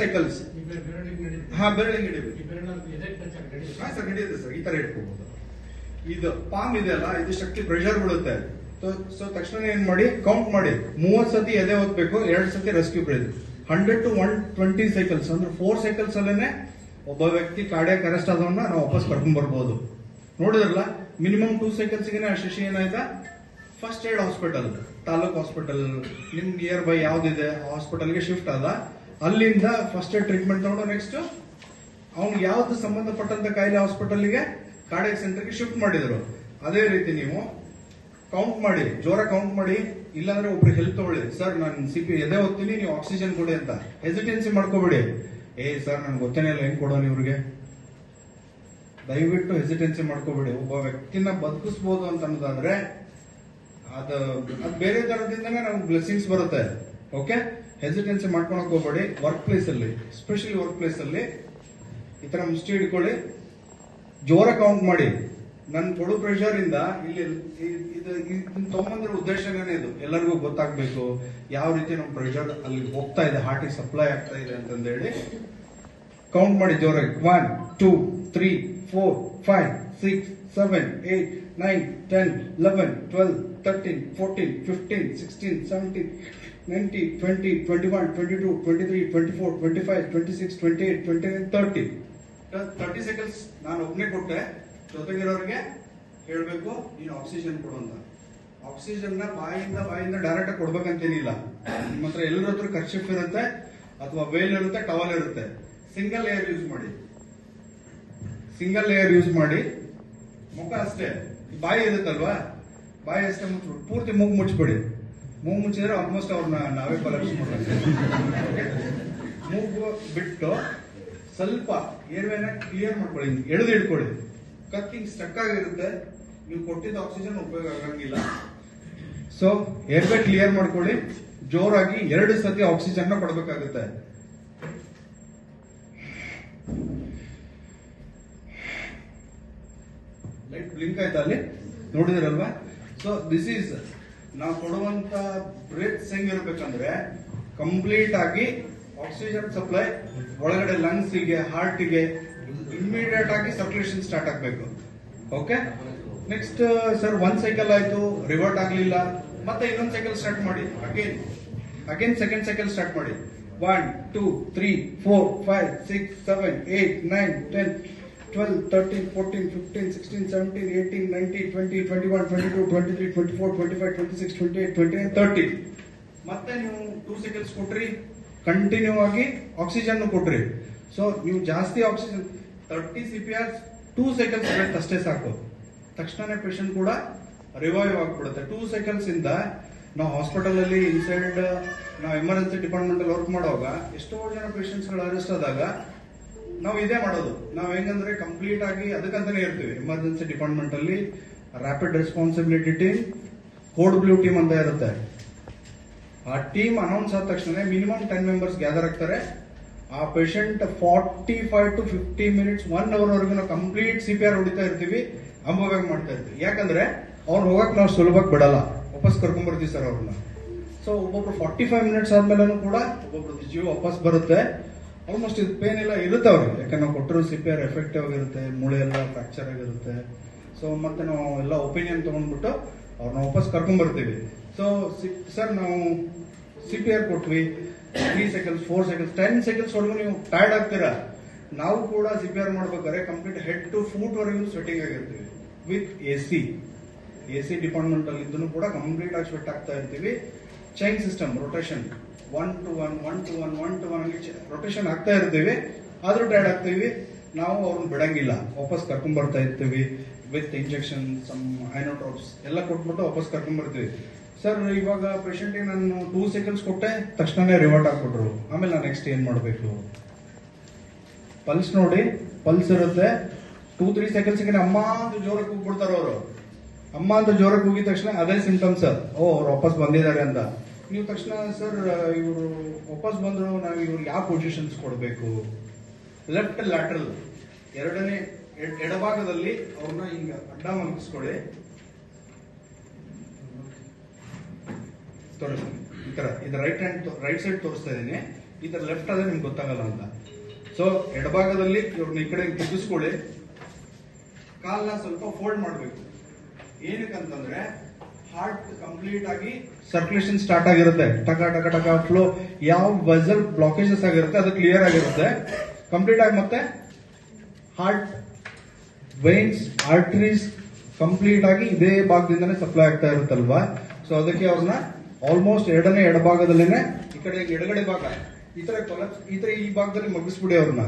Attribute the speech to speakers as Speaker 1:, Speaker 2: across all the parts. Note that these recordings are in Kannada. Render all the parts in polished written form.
Speaker 1: ಸೈಕಲ್ಸ್. ಹಾ, ಬೆರಳಿಗೆ ಹಿಡಿಬೇಕು. ಹಾ ಸರ್, ಹಿಡಿಯುತ್ತೆ ಸರ್. ಈ ತರ ಇಟ್ಕೋಬಹುದು. ಇದು ಪಾಮ್ ಇದೆಯಲ್ಲ, ಇದು ಶಕ್ತಿ ಪ್ರೆಷರ್ ಬೀಳುತ್ತೆ. ಸೊ ತಕ್ಷಣ ಏನ್ ಮಾಡಿ, ಕೌಂಟ್ ಮಾಡಿ 30 ಸತಿ ಎದೆ ಓದ್ಬೇಕು, 2 ಸತಿ ರೆಸ್ಕ್ಯೂ ಬ್ರೀತ್. 100 to 120 ಸೈಕಲ್ಸ್ ಅಂದ್ರೆ 4 ಸೈಕಲ್ಸ್ ಅಲ್ಲೇನೆ ಒಬ್ಬ ವ್ಯಕ್ತಿ ಕಾರ್ಡಿಯಾಕ್ ಅರೆಸ್ಟ್ ಆದವನ್ನ ನಾವು ವಾಪಸ್ ಕರ್ಕೊಂಡ್ ಬರ್ಬೋದು. ನೋಡಿದ್ರಲ್ಲ, ಮಿನಿಮಮ್ 2 ಸೈಕಲ್ಸ್ ಗೆ ಶಶಿ ಏನಾಯ್ತಾ, first aid hospital, taluk hospital ನಿಮ್ ನಿಯರ್ ಬೈ ಯಾವ್ದಿದೆ ಹಾಸ್ಪಿಟಲ್ಗೆ ಶಿಫ್ಟ್ ಆದ. ಅಲ್ಲಿಂದ ಫಸ್ಟ್ ಏಡ್ ಟ್ರೀಟ್ಮೆಂಟ್ ತಗೊಂಡು ನೆಕ್ಸ್ಟ್ ಅವ್ನು ಯಾವ್ದು ಸಂಬಂಧಪಟ್ಟಂತ ಕಾಯಿಲೆ ಹಾಸ್ಪಿಟಲ್ಗೆ ಕಾರ್ಡಿಯಾಕ್ ಸೆಂಟರ್ಗೆ ಶಿಫ್ಟ್ ಮಾಡಿದ್ರು. ಅದೇ ರೀತಿ ನೀವು ಕೌಂಟ್ ಮಾಡಿ, ಜೋರ ಕೌಂಟ್ ಮಾಡಿ. ಇಲ್ಲಾಂದ್ರೆ ಒಬ್ರು ಹೆಲ್ಪ್ ತಗೊಳ್ಳಿ. ಸರ್ ನಾನು CP ಎದೆ ಓದ್ತೀನಿ, ನೀವು ಆಕ್ಸಿಜನ್ ಕೊಡಿ ಅಂತ ಹೆಸಿಟೆನ್ಸಿ ಮಾಡ್ಕೋಬೇಡಿ. ಸರ್ ನನ್ಗೆ ಗೊತ್ತೇನೆ ಇಲ್ಲ, ಹೆಂಗ್ ಕೊಡೋನು ಇವ್ರಿಗೆ. ದಯವಿಟ್ಟು ಹೆಸಿಟೆನ್ಸಿ ಮಾಡ್ಕೋಬೇಡಿ. ಒಬ್ಬ ವ್ಯಕ್ತಿನ ಬದುಕಿಸಬಹುದು ಅಂತ ಅನ್ನೋದಾದ್ರೆ ಅದು ಬೇರೆ ತರದಿಂದನೇ ನಮ್ಗೆ ಬ್ಲೆಸ್ಸಿಂಗ್ಸ್ ಬರುತ್ತೆ. ಓಕೆ, ಹೆಸಿಟೆನ್ಸಿ ಮಾಡ್ಕೊಳಕ್ ಹೋಗ್ಬೇಡಿ. ವರ್ಕ್ ಪ್ಲೇಸ್ ಅಲ್ಲಿ, ಎಸ್ಪೆಷಲಿ ವರ್ಕ್ ಪ್ಲೇಸ್ ಅಲ್ಲಿ ಈ ತರ ಮುಷ್ಟಿ ಹಿಡ್ಕೊಳ್ಳಿ, ಜೋರ ಕೌಂಟ್ ಮಾಡಿ. ನನ್ ಕೊಡು ಪ್ರೆಷರ್ ಇಂದ ಇಲ್ಲಿ ಇದು ತೊಗೊಂಬಂದ್ರ ಉದ್ದೇಶನೇ ಇದು, ಎಲ್ಲರಿಗೂ ಗೊತ್ತಾಗ್ಬೇಕು ಯಾವ ರೀತಿ ನಮ್ ಪ್ರೆಷರ್ ಅಲ್ಲಿ ಹೋಗ್ತಾ ಇದೆ, ಹಾರ್ಟಿಗೆ ಸಪ್ಲೈ ಆಗ್ತಾ ಇದೆ ಅಂತಂದೇಳಿ ಕೌಂಟ್ ಮಾಡಿ ಜೋರಾಗಿ. 1 2 3 4 5 6 7 8 9 10 11 12 13 14 15 16 17 19 20 21 22 23 24 25 26 28 29 30 ಸೆಕೆಂಡ್ಸ್ ನಾನು ಒಬ್ಬನೇ ಕೊಟ್ಟೆ. ಜೊತೆಗಿರೋರಿಗೆ ಹೇಳ್ಬೇಕು, ನೀನು ಆಕ್ಸಿಜನ್ ಕೊಡು ಅಂತ. ಆಕ್ಸಿಜನ್ ನ ಬಾಯಿಂದ ಡೈರೆಕ್ಟ್ ಆಗಿ ಕೊಡ್ಬೇಕಂತೇನಿಲ್ಲ. ನಿಮ್ಮ ಹತ್ರ ಎಲ್ಲರ ಹತ್ರ ಕರ್ಚಿಫ್ ಇರುತ್ತೆ ಅಥವಾ ವೇಲ್ ಇರುತ್ತೆ, ಟವಲ್ ಇರುತ್ತೆ. ಸಿಂಗಲ್ ಲೇಯರ್ ಯೂಸ್ ಮಾಡಿ. ಮುಖ ಅಷ್ಟೇ, ಬಾಯಿ ಇರುತ್ತಲ್ವಾ, ಬಾಯಿ ಅಷ್ಟೇ ಮುಚ್ಚಿಬಿಡಿ. ಪೂರ್ತಿ ಮೂಗು ಮುಚ್ಚಿಬಿಡಿ. ಮೂಗು ಮುಚ್ಚಿದ್ರೆ ಆಲ್ಮೋಸ್ಟ್ ಅವ್ರನ್ನ ನಾವೇ ಕೊಲಾಪ್ಸ್ ಮಾಡ್ತೀವಿ. ಮೂಗು ಬಿಟ್ಟು ಸ್ವಲ್ಪ ಏರ್ವೇನ ಕ್ಲಿಯರ್ ಮಾಡ್ಕೊಳ್ಳಿ, ಎಳೆದು ಇಟ್ಕೊಳ್ಳಿ. ಕಕ್ಕಿಂಗ್ ಸ್ಟಕ್ ಆಗಿರುತ್ತೆ, ನೀವು ಕೊಟ್ಟಿದ್ದ ಆಕ್ಸಿಜನ್ ಉಪಯೋಗ ಆಗಂಗಿಲ್ಲ. ಸೊ ಏರ್ವೇ ಕ್ಲಿಯರ್ ಮಾಡ್ಕೊಳ್ಳಿ. ಜೋರಾಗಿ 2 ಸತಿ ಆಕ್ಸಿಜನ್ ಕೊಡಬೇಕಾಗುತ್ತೆ. ಲೈಟ್ ಬ್ಲಿಂಕ್ ಆಯ್ತಾ ಅಲ್ಲಿ, ನೋಡಿದಿರಲ್ವಾ? ಸೊ ದಿಸ್ ಈಸ್ ನಾವು ಕೊಡುವಂತ ಬ್ರೇತ್ಸ್ ಹೆಂಗಿರ್ಬೇಕಂದ್ರೆ ಕಂಪ್ಲೀಟ್ ಆಗಿ ಆಕ್ಸಿಜನ್ ಸಪ್ಲೈ ಒಳಗಡೆ ಲಂಗ್ಸ್ ಗೆ, ಹಾರ್ಟ್ ಗೆ ಇಮಿಡಿಯೇಟ್ ಆಗಿ ಸರ್ಕ್ಯುಲೇಷನ್ ಸ್ಟಾರ್ಟ್ ಆಗ್ಬೇಕು. ಓಕೆ, ನೆಕ್ಸ್ಟ್ ಸರ್ 1 ಸೈಕಲ್ ಆಯ್ತು, ರಿವರ್ಟ್ ಆಗ್ಲಿಲ್ಲ, ಮತ್ತೆ ಇನ್ನೊಂದು ಸೈಕಲ್ ಸ್ಟಾರ್ಟ್ ಮಾಡಿ. ಅಗೇನ್ ಸೆಕೆಂಡ್ ಸೈಕಲ್ ಸ್ಟಾರ್ಟ್ ಮಾಡಿ. 1 2 3 4 5 6 7 8 9 10 12 13 14 15 16 17 18 19 20 21 22 23 24 25 26 28 29 30. ಮತ್ತೆ ನೀವು 2 ಸೈಕಲ್ಸ್ ಕೊಟ್ರಿ, ಕಂಟಿನ್ಯೂ ಆಗಿ ಆಕ್ಸಿಜನ್ ಕೊಟ್ರಿ. ಸೊ ನೀವು ಜಾಸ್ತಿ ಆಕ್ಸಿಜನ್ 30 CPR 2 ಸೈಕಲ್ಸ್ ಅಷ್ಟೇ ಸಾಕು. ತಕ್ಷಣ ಪೇಷಂಟ್ ಕೂಡ ರಿವೈವ್ ಆಗ್ಬಿಡುತ್ತೆ. 2 ಸೈಕಲ್ಸ್ ಇಂದ ನಾವು ಹಾಸ್ಪಿಟಲ್ ಅಲ್ಲಿ ಇನ್ಸೈಡ್ ನಾವು ಎಮರ್ಜೆನ್ಸಿ ಡಿಪಾರ್ಟ್ಮೆಂಟ್ ಅಲ್ಲಿ ವರ್ಕ್ ಮಾಡುವಾಗ ಎಷ್ಟೋ ಜನ ಪೇಷಂಟ್ಸ್ ಗಳು ಅರೆಸ್ಟ್ ಆದಾಗ ನಾವು ಇದೇ ಮಾಡೋದು. ನಾವ್ ಹೆಂಗಂದ್ರೆ ಕಂಪ್ಲೀಟ್ ಆಗಿ ಅದಕ್ಕಂತಾನೆ ಇರ್ತೀವಿ. ಎಮರ್ಜೆನ್ಸಿ ಡಿಪಾರ್ಟ್ಮೆಂಟ್ ಅಲ್ಲಿ rapid responsibility team, code blue team ಅಂತ ಇರುತ್ತೆ. ಆ ಟೀಮ್ ಅನೌನ್ಸ್ ಆದ ತಕ್ಷಣ ಮಿನಿಮಮ್ 10 ಮೆಂಬರ್ಸ್ ಗ್ಯಾದರ್ ಆಗ್ತಾರೆ. ಆ ಪೇಷಂಟ್ 45 to 50 ಮಿನಿಟ್ಸ್ 1 ಅವರ್ ವರೆಗೂ ನಾವು ಕಂಪ್ಲೀಟ್ CPR ಹೊಡಿತಾ ಇರ್ತೀವಿ, ಅಂಬವಾಗ ಮಾಡ್ತಾ ಇರ್ತೀವಿ. ಯಾಕಂದ್ರೆ ಅವ್ರು ಹೋಗಕ್ ನಾವು ಸುಲಭವಾಗಿ ಬಿಡಲ್ಲ, ವಾಪಸ್ ಕರ್ಕೊಂಡ್ ಬರ್ತೀವಿ ಸರ್ ಅವ್ರನ್ನ. ಸೊ ಒಬ್ಬೊಬ್ರು 45 ಮಿನಿಟ್ಸ್ ಆದ್ಮೇಲೆ ಕೂಡ ಒಬ್ಬೊಬ್ರದ್ದು ಜೀವ ವಾಪಸ್ ಬರುತ್ತೆ. ಆಲ್ಮೋಸ್ಟ್ ಇದು ಪೇನ್ ಎಲ್ಲ ಇರುತ್ತೆ ಅವ್ರಿಗೆ, ಯಾಕಂದ್ರೆ ನಾವು ಕೊಟ್ಟಿರೋ CPR ಎಫೆಕ್ಟಿವ್ ಆಗಿರುತ್ತೆ, ಮೂಳೆ ಎಲ್ಲ ಫ್ರಾಕ್ಚರ್ ಆಗಿರುತ್ತೆ. ಸೊ ಮತ್ತೆ ನಾವು ಎಲ್ಲ ಒಪಿನಿಯನ್ ತಗೊಂಡ್ಬಿಟ್ಟು ಅವ್ರನ್ನ ವಾಪಸ್ ಕರ್ಕೊಂಡ್ ಬರ್ತೀವಿ. ಸೊ ಸರ್ ನಾವು CPR ಕೊಟ್ವಿ, 3 ಸೆಕೆಂಡ್ಸ್ 4 ಸೆಕೆಂಡ್ಸ್ 10 ಸೆಕೆಂಡ್ಸ್ ವರೆಗೂ ನೀವು ಟೈರ್ಡ್ ಆಗ್ತೀರಾ. ನಾವು ಕೂಡ CPR ಮಾಡ್ಬೇಕಾದ್ರೆ ಕಂಪ್ಲೀಟ್ ಹೆಡ್ ಟು ಫೂಟ್ ವರೆಗೂ ಸ್ವೆಟಿಂಗ್ ಆಗಿರ್ತೀವಿ. ವಿತ್ AC ಡಿಪಾರ್ಟ್ಮೆಂಟ್ ಅಲ್ಲಿ ಇದನ್ನು ಕೂಡ ಕಂಪ್ಲೀಟ್ ಆಗಿ ಸ್ವೆಟ್ ಆಗ್ತಾ ಇರ್ತೀವಿ. Chain system rotation 1 to 1 1 to 1 1 to 1 rotation ಆಗ್ತಾ ಇರ್ತೀವಿ. ಆದ್ರೂ ಟೈರ್ಡ್ ಆಗ್ತೀವಿ, ನಾವು ಅವ್ರನ್ನ ಬಿಡಂಗಿಲ್ಲ, ವಾಪಸ್ ಕರ್ಕೊಂಡ್ ಬರ್ತಾ ಇರ್ತೀವಿ. ವಿತ್ ಇಂಜೆಕ್ಷನ್, ಸಮ್ ಐನೋಟ್ರೋಪ್ಸ್ ಎಲ್ಲ ಕೊಟ್ಬಿಟ್ಟು ವಾಪಸ್ ಕರ್ಕೊಂಡ್ ಬರ್ತೀವಿ. ಸರ್ ಇವಾಗ ಪೇಷಂಟ್ಗೆ ನಾನು 2 ಸೆಕೆಂಡ್ಸ್ ಕೊಟ್ಟೆ, ತಕ್ಷಣನೇ ರಿವರ್ಟ್ ಹಾಕ್ಬಿಟ್ರು. ಆಮೇಲೆ ನಾನು ನೆಕ್ಸ್ಟ್ ಏನ್ ಮಾಡ್ಬೇಕು? ಪಲ್ಸ್ ನೋಡಿ, ಪಲ್ಸ್ ಇರುತ್ತೆ. 2-3 ಸೆಕೆಂಡ್ಸ್ಗೆ ಅಮ್ಮ ಅಂತ ಜೋರಕ್ಕೆ ಕೂಗ್ಬಿಡ್ತಾರ ಅವರು. ಅಮ್ಮ ಅಂತ ಜೋರಕ್ಕೆ ಕೂಗಿದ ತಕ್ಷಣ ಅದೇ ಸಿಂಟಮ್ಸ್, ಅವ್ರು ವಾಪಸ್ ಬಂದಿದ್ದಾರೆ ಅಂತ. ನೀವು ತಕ್ಷಣ ಸರ್ ಇವರು ವಾಪಸ್ ಬಂದ್ರು, ನಾವು ಇವ್ರಿಗೆ ಯಾವ ಪೊಸಿಷನ್ಸ್ ಕೊಡಬೇಕು? ಲೆಫ್ಟ್ ಲ್ಯಾಟ್ರಲ್, ಎಡಭಾಗದಲ್ಲಿ ಅವ್ರನ್ನ ಹಿಂಗ ಅಡ್ಡ ಮಲಗಿಸ್ಕೊಳ್ಳಿ. ತೋರಿಸ್ತೀನಿ ಈ ತರ, ಇದು ರೈಟ್ ಸೈಡ್ ತೋರಿಸ್ತಾ ಇದೀನಿ. ಈ ತರ ಲೆಫ್ಟ್ ಆದ್ರೆ ನಿಮ್ಗೆ ಗೊತ್ತಾಗಲ್ಲ ಅಂತ. ಸೊ ಎಡಭಾಗದಲ್ಲಿ ಇವ್ರನ್ನ ಈ ಕಡೆ ತಿರುಗಿಸ್ಕೊಳ್ಳಿ, ಕಾಲ್ನ ಸ್ವಲ್ಪ ಫೋಲ್ಡ್ ಮಾಡಬೇಕು. ಏನಕ್ಕಂತಂದ್ರೆ ಹಾರ್ಟ್ ಕಂಪ್ಲೀಟ್ ಆಗಿ ಸರ್ಕ್ಯುಲೇಷನ್ ಸ್ಟಾರ್ಟ್ ಆಗಿರುತ್ತೆ, ಟಕ ಟಕ ಟಕ ಫ್ಲೋ, ಯಾವ ವೆಸಲ್ ಬ್ಲಾಕೇಜಸ್ ಆಗಿರುತ್ತೆ ಅದು ಕ್ಲಿಯರ್ ಆಗಿರುತ್ತೆ ಕಂಪ್ಲೀಟ್ ಆಗಿ. ಮತ್ತೆ ಹಾರ್ಟ್ ವೈನ್ಸ್ ಆರ್ಟರೀಸ್ ಕಂಪ್ಲೀಟ್ ಆಗಿ ಇದೇ ಭಾಗದಿಂದಾನೇ ಸಪ್ಲೈ ಆಗ್ತಾ ಇರುತ್ತಲ್ವಾ. ಸೊ ಅದಕ್ಕೆ ಅವ್ರನ್ನ ಆಲ್ಮೋಸ್ಟ್ ಎಡಭಾಗದಲ್ಲೇನೆ ಈ ಕಡೆ ಎಡಗಡೆ ಭಾಗ ಈ ತರ ಕೊಲಾಪ್ಸ್, ಈ ಭಾಗದಲ್ಲಿ ಮಗಿಸ್ಬಿಡಿ ಅವ್ರನ್ನ.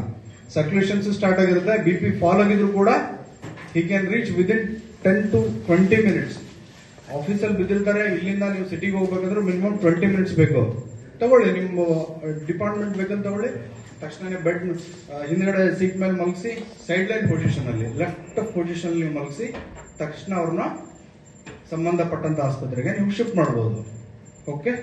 Speaker 1: ಸರ್ಕ್ಯುಲೇಷನ್ಸ್ ಸ್ಟಾರ್ಟ್ ಆಗಿರುತ್ತೆ, BP ಫಾಲ್ ಆಗಿದ್ರು ಕೂಡ he can reach within 10 to 20 minutes. ಆಫೀಸಲ್ಲಿ ಬಿದ್ದಿರ್ತಾರೆ, ಇಲ್ಲಿಂದ ನೀವು ಸಿಟಿಗೆ ಹೋಗ್ಬೇಕಂದ್ರೆ ಮಿನಿಮಮ್ 20 ಮಿನಿಟ್ಸ್ ಬೇಕು. ತಗೊಳ್ಳಿ, ನಿಮ್ಮ ಡಿಪಾರ್ಟ್ಮೆಂಟ್ ಬೇಕಂತ ತಗೊಳ್ಳಿ. ತಕ್ಷಣ ಬೆಡ್ ಹಿಂದ್ಗಡೆ ಸೀಟ್ ಮೇಲೆ ಮಲಗಿಸಿ, ಸೈಡ್ ಲೈನ್ ಪೊಸಿಷನ್ ಅಲ್ಲಿ ಲೆಫ್ಟ್ ಪೊಸಿಷನ್ ನೀವು ಮಲಗಿಸಿ ತಕ್ಷಣ ಅವ್ರನ್ನ ಸಂಬಂಧಪಟ್ಟಂತ ಆಸ್ಪತ್ರೆಗೆ ನೀವು ಶಿಫ್ಟ್ ಮಾಡಬಹುದು. ಓಕೆ.